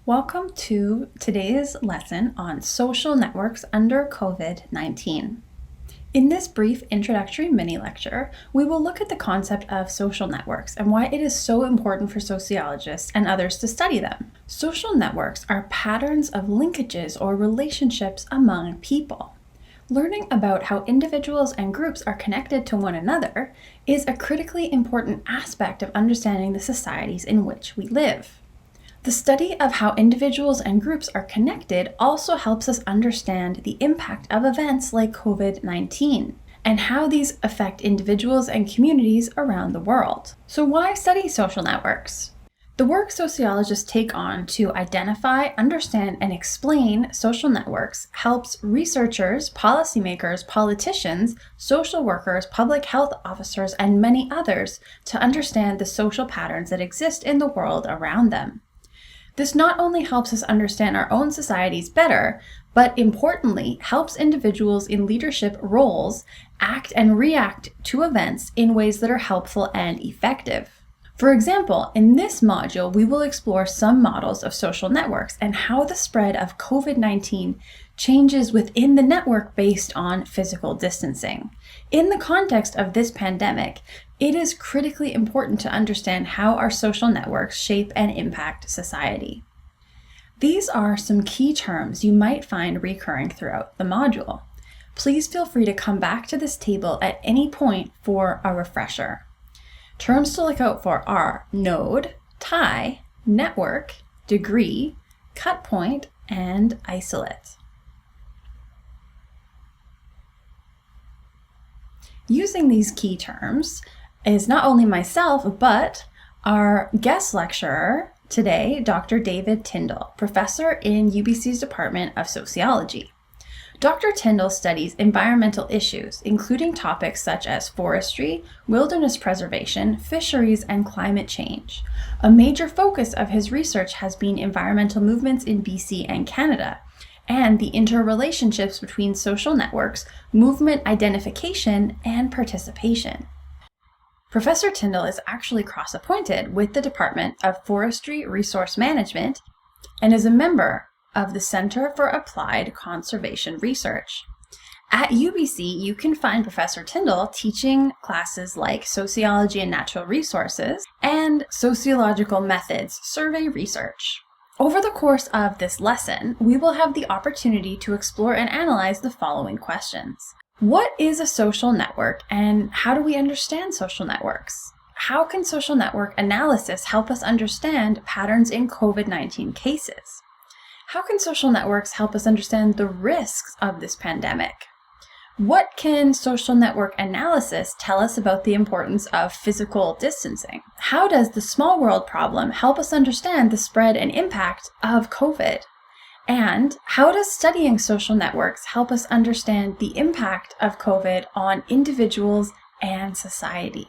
Welcome to today's lesson on social networks under COVID-19. In this brief introductory mini-lecture, we will look at the concept of social networks and why it is so important for sociologists and others to study them. Social networks are patterns of linkages or relationships among people. Learning about how individuals and groups are connected to one another is a critically important aspect of understanding the societies in which we live. The study of how individuals and groups are connected also helps us understand the impact of events like COVID-19 and how these affect individuals and communities around the world. So why study social networks? The work sociologists take on to identify, understand, and explain social networks helps researchers, policymakers, politicians, social workers, public health officers, and many others to understand the social patterns that exist in the world around them. This not only helps us understand our own societies better, but importantly helps individuals in leadership roles act and react to events in ways that are helpful and effective. For example, in this module, we will explore some models of social networks and how the spread of COVID-19 changes within the network based on physical distancing. In the context of this pandemic, it is critically important to understand how our social networks shape and impact society. These are some key terms you might find recurring throughout the module. Please feel free to come back to this table at any point for a refresher. Terms to look out for are node, tie, network, degree, cut point, and isolate. Using these key terms is not only myself, but our guest lecturer today, Dr. David Tyndall, professor in UBC's Department of Sociology. Dr. Tyndall studies environmental issues, including topics such as forestry, wilderness preservation, fisheries, and climate change. A major focus of his research has been environmental movements in BC and Canada, and the interrelationships between social networks, movement identification, and participation. Professor Tyndall is actually cross-appointed with the Department of Forestry Resource Management and is a member of the Center for Applied Conservation Research. At UBC, you can find Professor Tyndall teaching classes like Sociology and Natural Resources and Sociological Methods Survey Research. Over the course of this lesson, we will have the opportunity to explore and analyze the following questions. What is a social network and how do we understand social networks? How can social network analysis help us understand patterns in COVID-19 cases? How can social networks help us understand the risks of this pandemic? What can social network analysis tell us about the importance of physical distancing? How does the small world problem help us understand the spread and impact of COVID? And how does studying social networks help us understand the impact of COVID on individuals and society?